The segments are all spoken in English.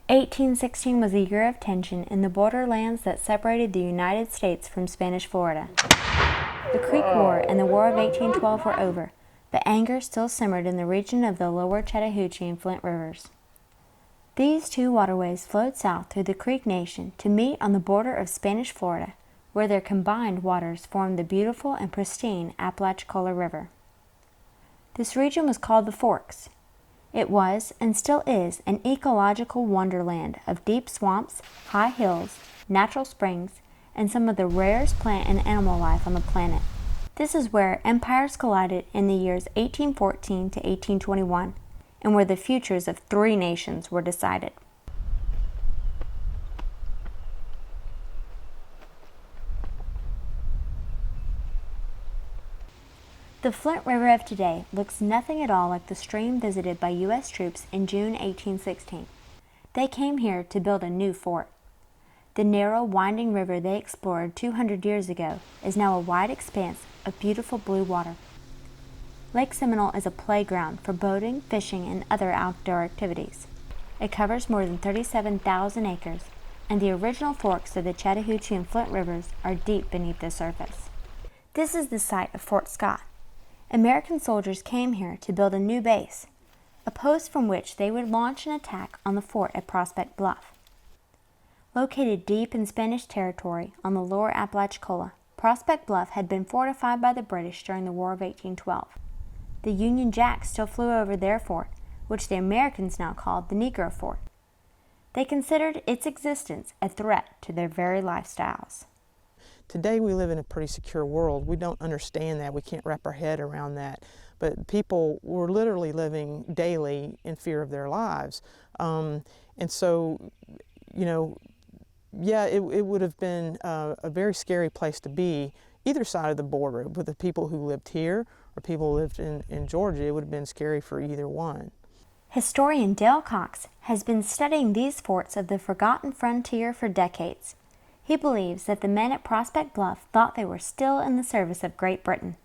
1816 was a year of tension in the borderlands that separated the United States from Spanish Florida. The Creek War and the War of 1812 were over, but anger still simmered in the region of the lower Chattahoochee and Flint rivers. These two waterways flowed south through the Creek Nation to meet on the border of Spanish Florida, where their combined waters formed the beautiful and pristine Apalachicola River. This region was called the Forks. It was, and still is, an ecological wonderland of deep swamps, high hills, natural springs, and some of the rarest plant and animal life on the planet. This is where empires collided in the years 1814 to 1821, and where the futures of 3 nations were decided. The Flint River of today looks nothing at all like the stream visited by U.S. troops in June 1816. They came here to build a new fort. The narrow, winding river they explored 200 years ago is now a wide expanse of beautiful blue water. Lake Seminole is a playground for boating, fishing, and other outdoor activities. It covers more than 37,000 acres, and the original forks of the Chattahoochee and Flint rivers are deep beneath the surface. This is the site of Fort Scott. American soldiers came here to build a new base, a post from which they would launch an attack on the fort at Prospect Bluff. Located deep in Spanish territory on the lower Apalachicola, Prospect Bluff had been fortified by the British during the War of 1812. The Union Jack still flew over their fort, which the Americans now called the Negro Fort. They considered its existence a threat to their very lifestyles. Today we live in a pretty secure world. We don't understand that. We can't wrap our head around that. But people were literally living daily in fear of their lives. And so, you know, yeah, it would have been a very scary place to be, either side of the border. With the people who lived here or people who lived in Georgia, it would have been scary for either one. Historian Dale Cox has been studying these forts of the forgotten frontier for decades. He believes that the men at Prospect Bluff thought they were still in the service of Great Britain.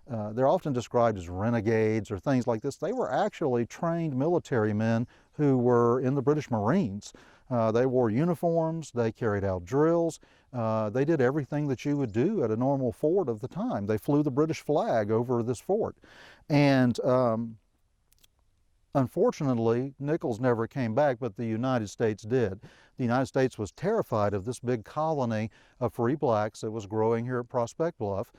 They're often described as renegades or things like this. They were actually trained military men who were in the British Marines. They wore uniforms, they carried out drills, they did everything that you would do at a normal fort of the time. They flew the British flag over this fort. And unfortunately, Nichols never came back, but the United States did. The United States was terrified of this big colony of free blacks that was growing here at Prospect Bluff.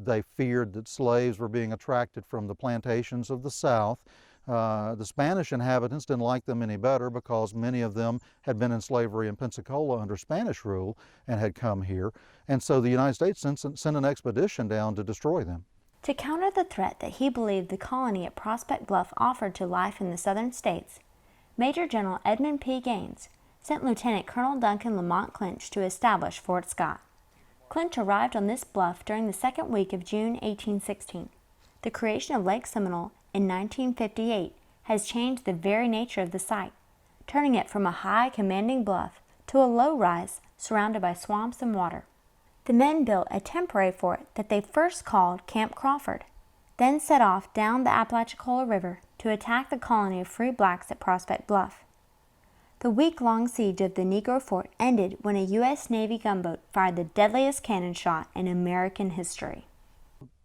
They feared that slaves were being attracted from the plantations of the South. The Spanish inhabitants didn't like them any better because many of them had been in slavery in Pensacola under Spanish rule and had come here. And so the United States sent an expedition down to destroy them. To counter the threat that he believed the colony at Prospect Bluff offered to life in the southern states, Major General Edmund P. Gaines sent Lieutenant Colonel Duncan Lamont Clinch to establish Fort Scott. Clinch arrived on this bluff during the second week of June 1816. The creation of Lake Seminole in 1958 has changed the very nature of the site, turning it from a high, commanding bluff to a low rise surrounded by swamps and water. The men built a temporary fort that they first called Camp Crawford, then set off down the Apalachicola River to attack the colony of free blacks at Prospect Bluff. The week-long siege of the Negro Fort ended when a U.S. Navy gunboat fired the deadliest cannon shot in American history.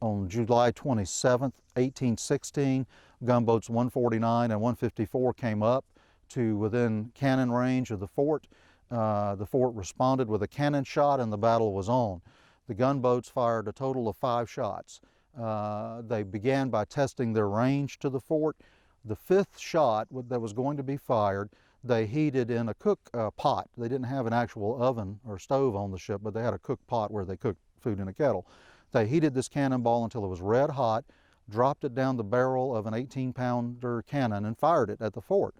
On July 27, 1816, gunboats 149 and 154 came up to within cannon range of the fort. The fort responded with a cannon shot and the battle was on. The gunboats fired a total of 5 shots. They began by testing their range to the fort. The 5th shot that was going to be fired, they heated in a cook pot. They didn't have an actual oven or stove on the ship, but they had a cook pot where they cooked food in a kettle. They heated this cannonball until it was red hot, dropped it down the barrel of an 18-pounder cannon and fired it at the fort.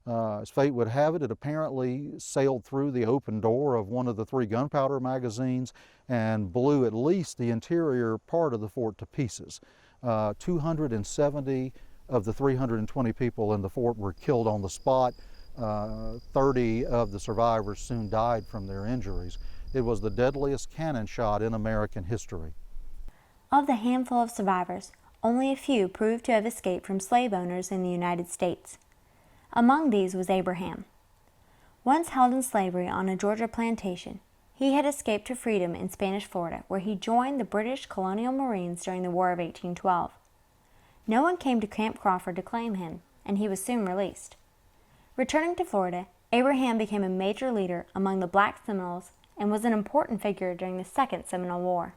As fate would have it, it apparently sailed through the open door of one of the 3 gunpowder magazines and blew at least the interior part of the fort to pieces. 270 of the 320 people in the fort were killed on the spot. 30 of the survivors soon died from their injuries. It was the deadliest cannon shot in American history. Of the handful of survivors, only a few proved to have escaped from slave owners in the United States. Among these was Abraham. Once held in slavery on a Georgia plantation, he had escaped to freedom in Spanish Florida, where he joined the British colonial Marines during the War of 1812. No one came to Camp Crawford to claim him, and he was soon released. Returning to Florida, Abraham became a major leader among the Black Seminoles and was an important figure during the Second Seminole War.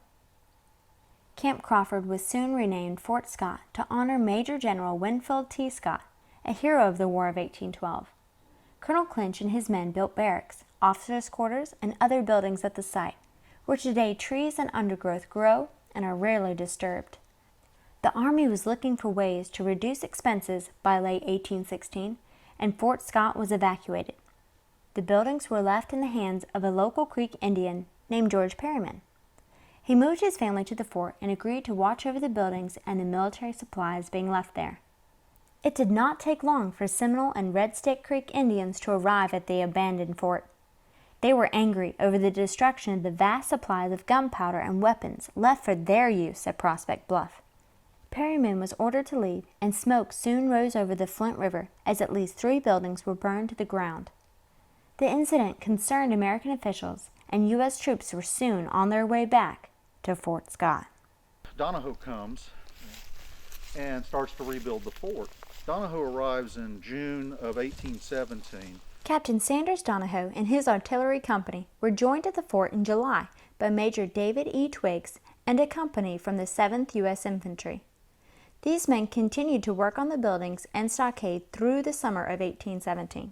Camp Crawford was soon renamed Fort Scott to honor Major General Winfield T. Scott, a hero of the War of 1812. Colonel Clinch and his men built barracks, officers' quarters, and other buildings at the site, where today trees and undergrowth grow and are rarely disturbed. The Army was looking for ways to reduce expenses by late 1816, and Fort Scott was evacuated. The buildings were left in the hands of a local Creek Indian named George Perryman. He moved his family to the fort and agreed to watch over the buildings and the military supplies being left there. It did not take long for Seminole and Red Stick Creek Indians to arrive at the abandoned fort. They were angry over the destruction of the vast supplies of gunpowder and weapons left for their use at Prospect Bluff. Perryman was ordered to leave, and smoke soon rose over the Flint River as at least 3 buildings were burned to the ground. The incident concerned American officials, and U.S. troops were soon on their way back to Fort Scott. Donahoe comes and starts to rebuild the fort. Donahoe arrives in June of 1817. Captain Sanders Donahoe and his artillery company were joined at the fort in July by Major David E. Twiggs and a company from the 7th U.S. Infantry. These men continued to work on the buildings and stockade through the summer of 1817.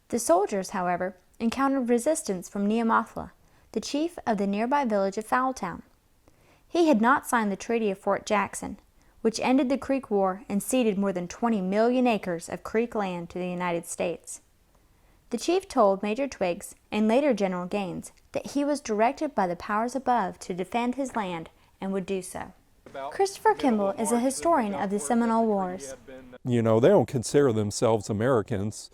The soldiers, however, encountered resistance from Neamathla, the chief of the nearby village of Foultown. He had not signed the Treaty of Fort Jackson, which ended the Creek War and ceded more than 20 million acres of Creek land to the United States. The chief told Major Twiggs, and later General Gaines, that he was directed by the powers above to defend his land and would do so. Christopher Kimball is a historian of the Seminole Wars. You know, they don't consider themselves Americans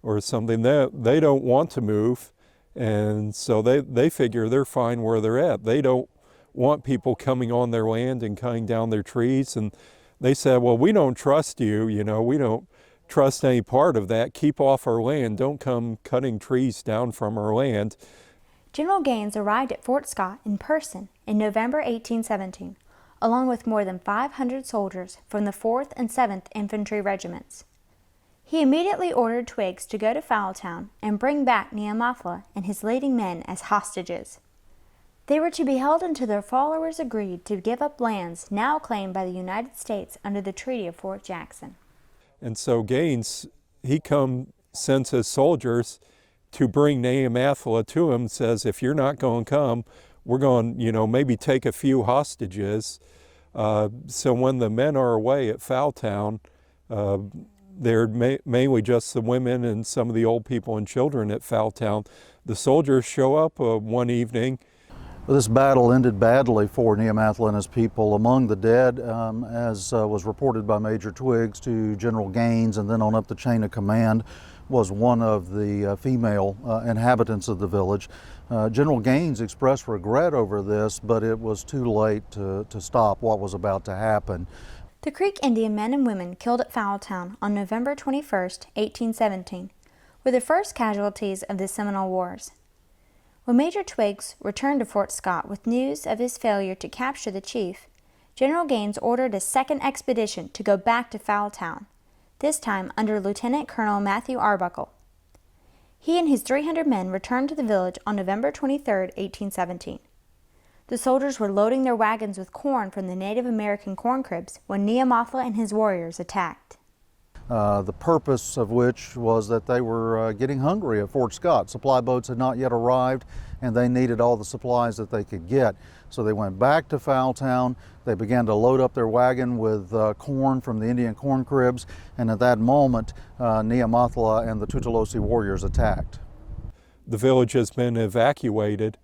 or something. They don't want to move, and so they figure they're fine where they're at. They don't want people coming on their land and cutting down their trees, and they said, well, we don't trust you, we don't trust any part of that. Keep off our land. Don't come cutting trees down from our land. General Gaines arrived at Fort Scott in person in November 1817, along with more than 500 soldiers from the 4th and 7th Infantry Regiments. He immediately ordered Twiggs to go to Foultown and bring back Neamathla and his leading men as hostages. They were to be held until their followers agreed to give up lands now claimed by the United States under the Treaty of Fort Jackson. And so Gaines, he sends his soldiers to bring Neamathla to him, says, if you're not going to come, we're going, maybe take a few hostages. So when the men are away at Foultown, they're mainly just the women and some of the old people and children at Foultown. The soldiers show up one evening. This battle ended badly for Neamathla and his people. Among the dead, as was reported by Major Twiggs to General Gaines and then on up the chain of command, was one of the female inhabitants of the village. General Gaines expressed regret over this, but it was too late to stop what was about to happen. The Creek Indian men and women killed at Foultown on November 21, 1817, were the first casualties of the Seminole Wars. When Major Twiggs returned to Fort Scott with news of his failure to capture the chief, General Gaines ordered a second expedition to go back to Foultown, this time under Lieutenant Colonel Matthew Arbuckle. He and his 300 men returned to the village on November 23, 1817. The soldiers were loading their wagons with corn from the Native American corn cribs when Neamathla and his warriors attacked. The purpose of which was that they were getting hungry at Fort Scott. Supply boats had not yet arrived, and they needed all the supplies that they could get. So they went back to Foultown. They began to load up their wagon with corn from the Indian corn cribs, and at that moment, Neamathla and the Tutolosi warriors attacked. The village has been evacuated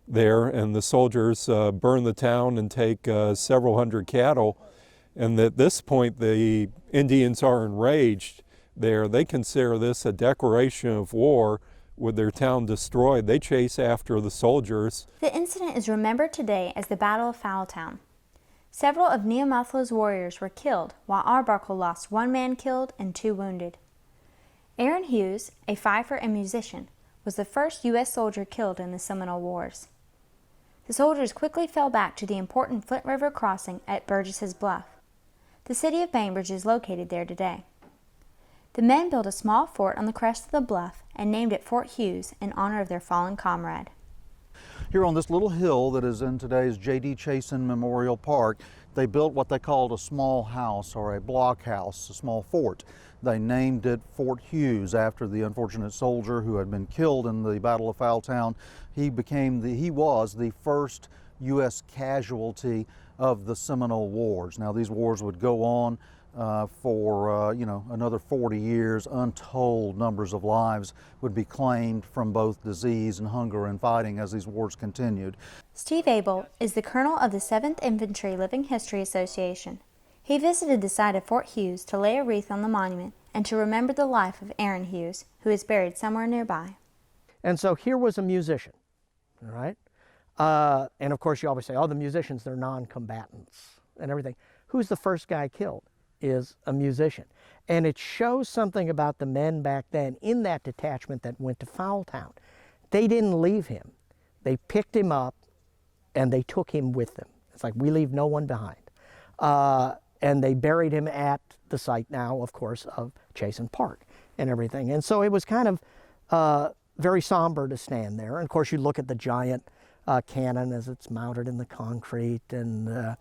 there, and the soldiers burn the town and take several hundred cattle. And at this point, the Indians are enraged there. They consider this a declaration of war with their town destroyed. They chase after the soldiers. The incident is remembered today as the Battle of Foultown. Several of Neamathla's warriors were killed, while Arbuckle lost 1 man killed and 2 wounded. Aaron Hughes, a fifer and musician, was the first U.S. soldier killed in the Seminole Wars. The soldiers quickly fell back to the important Flint River crossing at Burgess's Bluff. The city of Bainbridge is located there today. The men built a small fort on the crest of the bluff and named it Fort Hughes in honor of their fallen comrade. Here on this little hill that is in today's J.D. Chasen Memorial Park, they built what they called a small house or a blockhouse, a small fort. They named it Fort Hughes after the unfortunate soldier who had been killed in the Battle of Foultown. He was the first U.S. casualty of the Seminole Wars. Now these wars would go on for another 40 years. Untold numbers of lives would be claimed from both disease and hunger and fighting as these wars continued. Steve Abel is the colonel of the 7th Infantry Living History Association. He visited the site of Fort Hughes to lay a wreath on the monument and to remember the life of Aaron Hughes, who is buried somewhere nearby. And so here was a musician, all right? And of course you always say, oh, the musicians, they're non-combatants and everything. Who's the first guy killed? Is a musician. And it shows something about the men back then in that detachment that went to Foultown. They didn't leave him. They picked him up and they took him with them. It's like, we leave no one behind. And they buried him at the site now, of course, of Chasen Park and everything. And so it was kind of very somber to stand there. And of course you look at the giant cannon as it's mounted in the concrete, and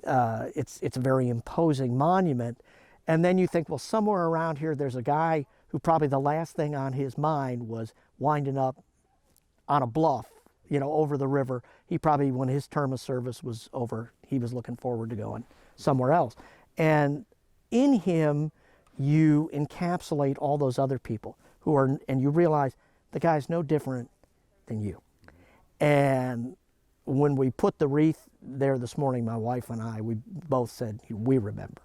it's a very imposing monument. And then you think, well, somewhere around here there's a guy who probably the last thing on his mind was winding up on a bluff, over the river. He probably, when his term of service was over, he was looking forward to going somewhere else. And in him, you encapsulate all those other people and you realize the guy's no different than you. And when we put the wreath there this morning, my wife and I, we both said, we remember.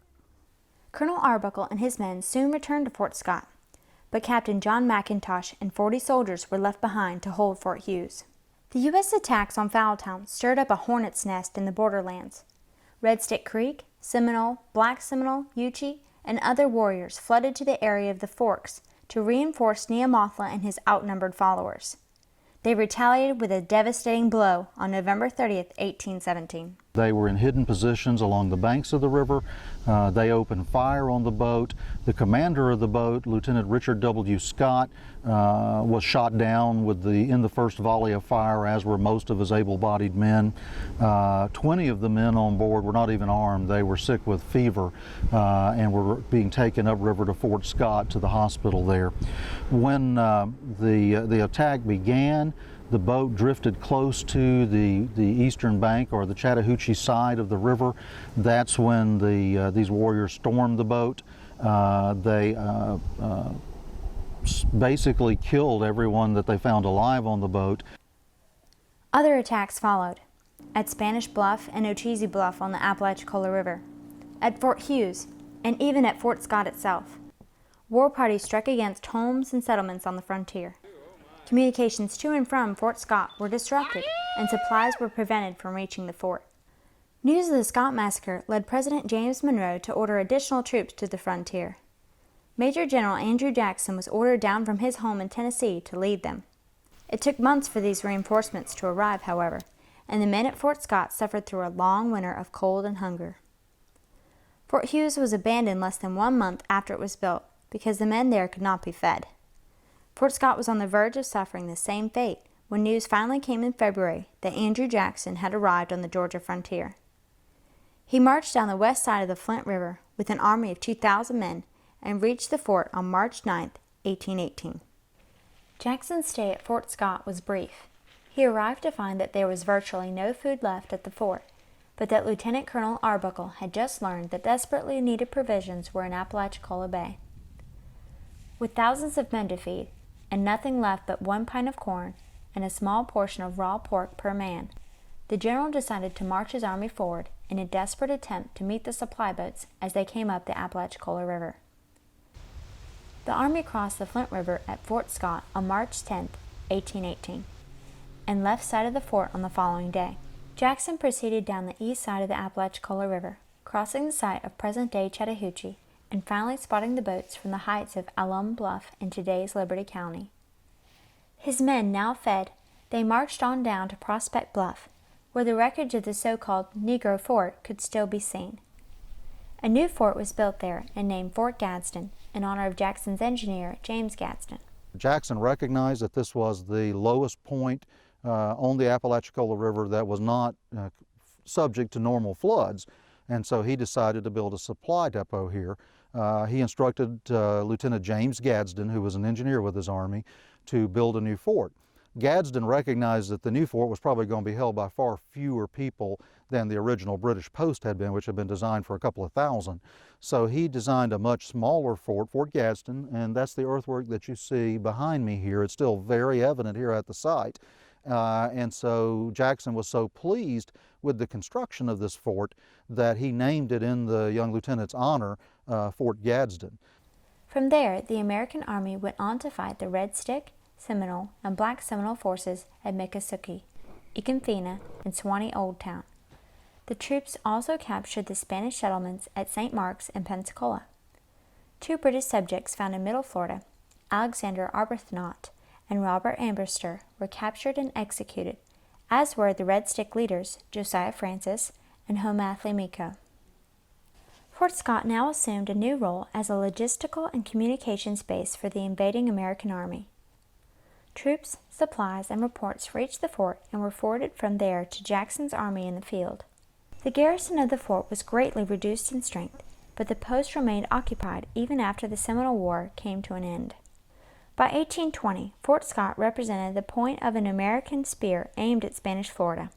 Colonel Arbuckle and his men soon returned to Fort Scott, but Captain John McIntosh and 40 soldiers were left behind to hold Fort Hughes. The U.S. attacks on Foultown stirred up a hornet's nest in the borderlands. Red Stick Creek, Seminole, Black Seminole, Uchee, and other warriors flooded to the area of the Forks to reinforce Neamothla and his outnumbered followers. They retaliated with a devastating blow on November 30th, 1817. They were in hidden positions along the banks of the river. They opened fire on the boat. The commander of the boat, Lieutenant Richard W. Scott, was shot down in the first volley of fire, as were most of his able-bodied men. 20 of the men on board were not even armed. They were sick with fever and were being taken upriver to Fort Scott to the hospital there. When the attack began, the boat drifted close to the eastern bank, or the Chattahoochee side of the river. That's when these warriors stormed the boat. They basically killed everyone that they found alive on the boat. Other attacks followed, at Spanish Bluff and Ocheesee Bluff on the Apalachicola River, at Fort Hughes, and even at Fort Scott itself. War parties struck against homes and settlements on the frontier. Communications to and from Fort Scott were disrupted, and supplies were prevented from reaching the fort. News of the Scott Massacre led President James Monroe to order additional troops to the frontier. Major General Andrew Jackson was ordered down from his home in Tennessee to lead them. It took months for these reinforcements to arrive, however, and the men at Fort Scott suffered through a long winter of cold and hunger. Fort Hughes was abandoned less than 1 month after it was built because the men there could not be fed. Fort Scott was on the verge of suffering the same fate when news finally came in February that Andrew Jackson had arrived on the Georgia frontier. He marched down the west side of the Flint River with an army of 2,000 men and reached the fort on March 9, 1818. Jackson's stay at Fort Scott was brief. He arrived to find that there was virtually no food left at the fort, but that Lieutenant Colonel Arbuckle had just learned that desperately needed provisions were in Apalachicola Bay. With thousands of men to feed, and nothing left but 1 pint of corn and a small portion of raw pork per man, the general decided to march his army forward in a desperate attempt to meet the supply boats as they came up the Apalachicola River. The army crossed the Flint River at Fort Scott on March 10, 1818, and left sight of the fort on the following day. Jackson proceeded down the east side of the Apalachicola River, crossing the site of present-day Chattahoochee, and finally spotting the boats from the heights of Alum, Bluff in today's Liberty County. His men now fed, they marched on down to Prospect Bluff, where the wreckage of the so-called Negro Fort could still be seen. A new fort was built there and named Fort Gadsden in honor of Jackson's engineer, James Gadsden. Jackson recognized that this was the lowest point on the Apalachicola River that was not subject to normal floods, and so he decided to build a supply depot here. He instructed Lieutenant James Gadsden, who was an engineer with his army, to build a new fort. Gadsden recognized that the new fort was probably going to be held by far fewer people than the original British post had been, which had been designed for a couple of thousand. So he designed a much smaller fort, Fort Gadsden, and that's the earthwork that you see behind me here. It's still very evident here at the site. And so Jackson was so pleased with the construction of this fort that he named it in the young lieutenant's honor, Fort Gadsden. From there, the American Army went on to fight the Red Stick, Seminole, and Black Seminole forces at Miccosukee, Econfina, and Suwanee Old Town. The troops also captured the Spanish settlements at St. Mark's and Pensacola. 2 British subjects found in Middle Florida, Alexander Arbuthnot and Robert Ambrister, were captured and executed, as were the Red Stick leaders Josiah Francis and Homathly Miko. Fort Scott now assumed a new role as a logistical and communications base for the invading American Army. Troops, supplies, and reports reached the fort and were forwarded from there to Jackson's army in the field. The garrison of the fort was greatly reduced in strength, but the post remained occupied even after the Seminole War came to an end. By 1820, Fort Scott represented the point of an American spear aimed at Spanish Florida.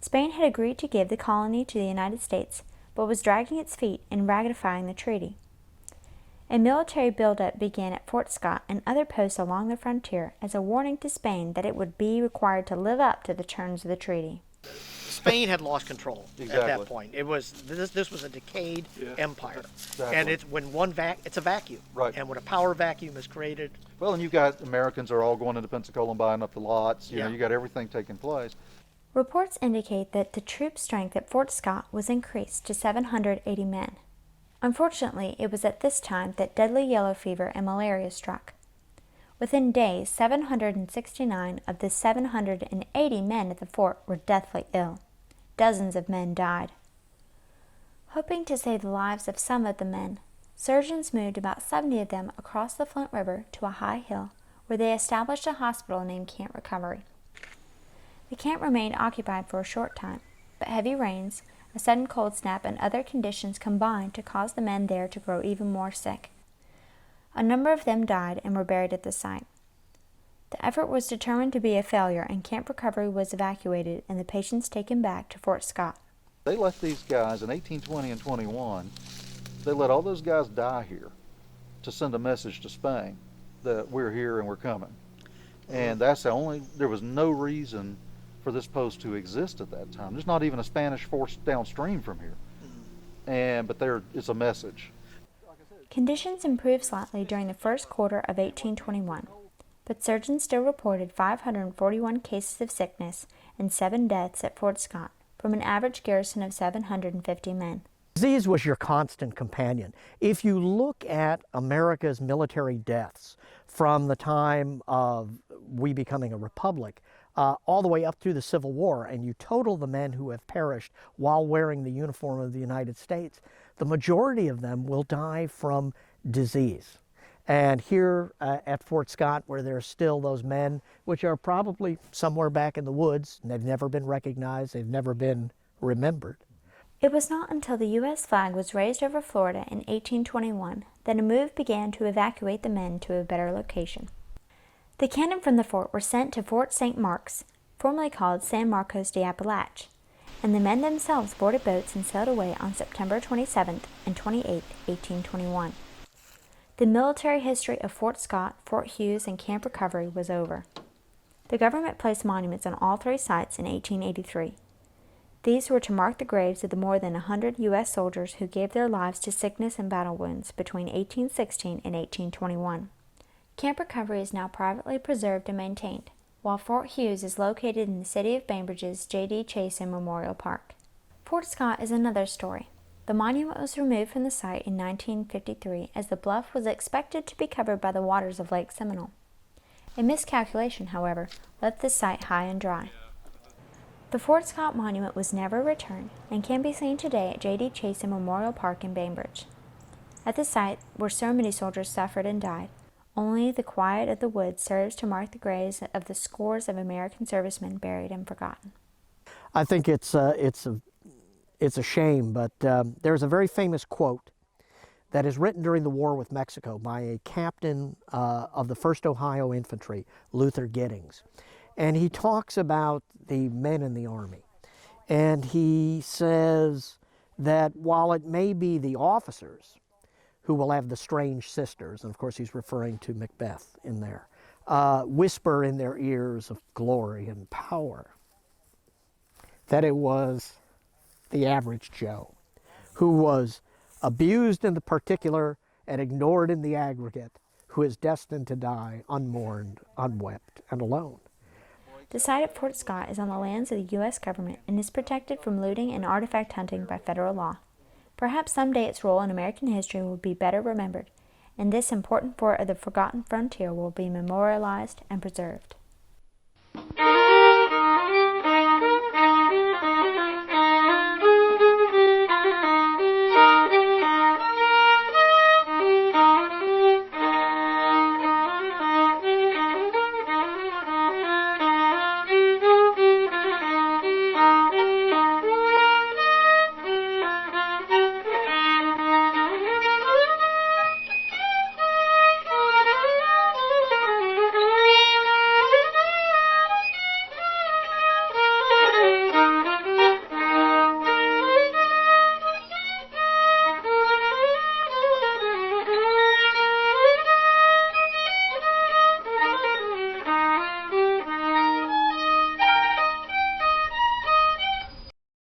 Spain had agreed to give the colony to the United States, but was dragging its feet in ratifying the treaty. A military buildup began at Fort Scott and other posts along the frontier as a warning to Spain that it would be required to live up to the terms of the treaty. Spain had lost control at Exactly. that point. It was this was a decayed empire, Exactly. and it's when it's a vacuum, Right. And when a power vacuum is created, Well, and you've got Americans are all going into Pensacola and buying up the lots. You know, Yeah. you got everything taking place. Reports indicate that the troop strength at Fort Scott was increased to 780 men. Unfortunately, it was at this time that deadly yellow fever and malaria struck. Within days, 769 of the 780 men at the fort were deathly ill. Dozens of men died. Hoping to save the lives of some of the men, surgeons moved about 70 of them across the Flint River to a high hill where they established a hospital named Camp Recovery. The camp remained occupied for a short time, but heavy rains, a sudden cold snap, and other conditions combined to cause the men there to grow even more sick. A number of them died and were buried at the site. The effort was determined to be a failure, and Camp Recovery was evacuated and the patients taken back to Fort Scott. They let these guys in 1820 and 21, they let all those guys die here to send a message to Spain that we're here and we're coming. And that's the only, there was no reason for this post to exist at that time. There's not even a Spanish force downstream from here. But it's a message. Conditions improved slightly during the first quarter of 1821, but surgeons still reported 541 cases of sickness and 7 deaths at Fort Scott from an average garrison of 750 men. disease was your constant companion. If you look at America's military deaths from the time of we becoming a republic all the way up through the Civil War, and you total the men who have perished while wearing the uniform of the United States, the majority of them will die from disease. And here at Fort Scott, where there are still those men, which are probably somewhere back in the woods, and they've never been recognized, they've never been remembered. It was not until the U.S. flag was raised over Florida in 1821 that a move began to evacuate the men to a better location. The cannon from the fort were sent to Fort St. Mark's, formerly called San Marcos de Apalache, and the men themselves boarded boats and sailed away on September 27th and 28th, 1821. The military history of Fort Scott, Fort Hughes, and Camp Recovery was over. The government placed monuments on all 3 sites in 1883. These were to mark the graves of the more than 100 U.S. soldiers who gave their lives to sickness and battle wounds between 1816 and 1821. Camp Recovery is now privately preserved and maintained, while Fort Hughes is located in the city of Bainbridge's J.D. Chasen Memorial Park. Fort Scott is another story. The monument was removed from the site in 1953 as the bluff was expected to be covered by the waters of Lake Seminole. A miscalculation, however, left the site high and dry. The Fort Scott Monument was never returned and can be seen today at J.D. Chasen Memorial Park in Bainbridge. At the site where so many soldiers suffered and died, only the quiet of the woods serves to mark the graves of the scores of American servicemen buried and forgotten. I think it's a shame, but there's a very famous quote that is written during the war with Mexico by a captain of the 1st Ohio Infantry, Luther Giddings. And he talks about the men in the Army. And he says that while it may be the officers who will have the strange sisters, and of course he's referring to Macbeth in there, whisper in their ears of glory and power, that it was the average Joe who was abused in the particular and ignored in the aggregate, who is destined to die unmourned, unwept, and alone. The site at Fort Scott is on the lands of the U.S. government and is protected from looting and artifact hunting by federal law. Perhaps someday its role in American history will be better remembered, and this important fort of the forgotten frontier will be memorialized and preserved.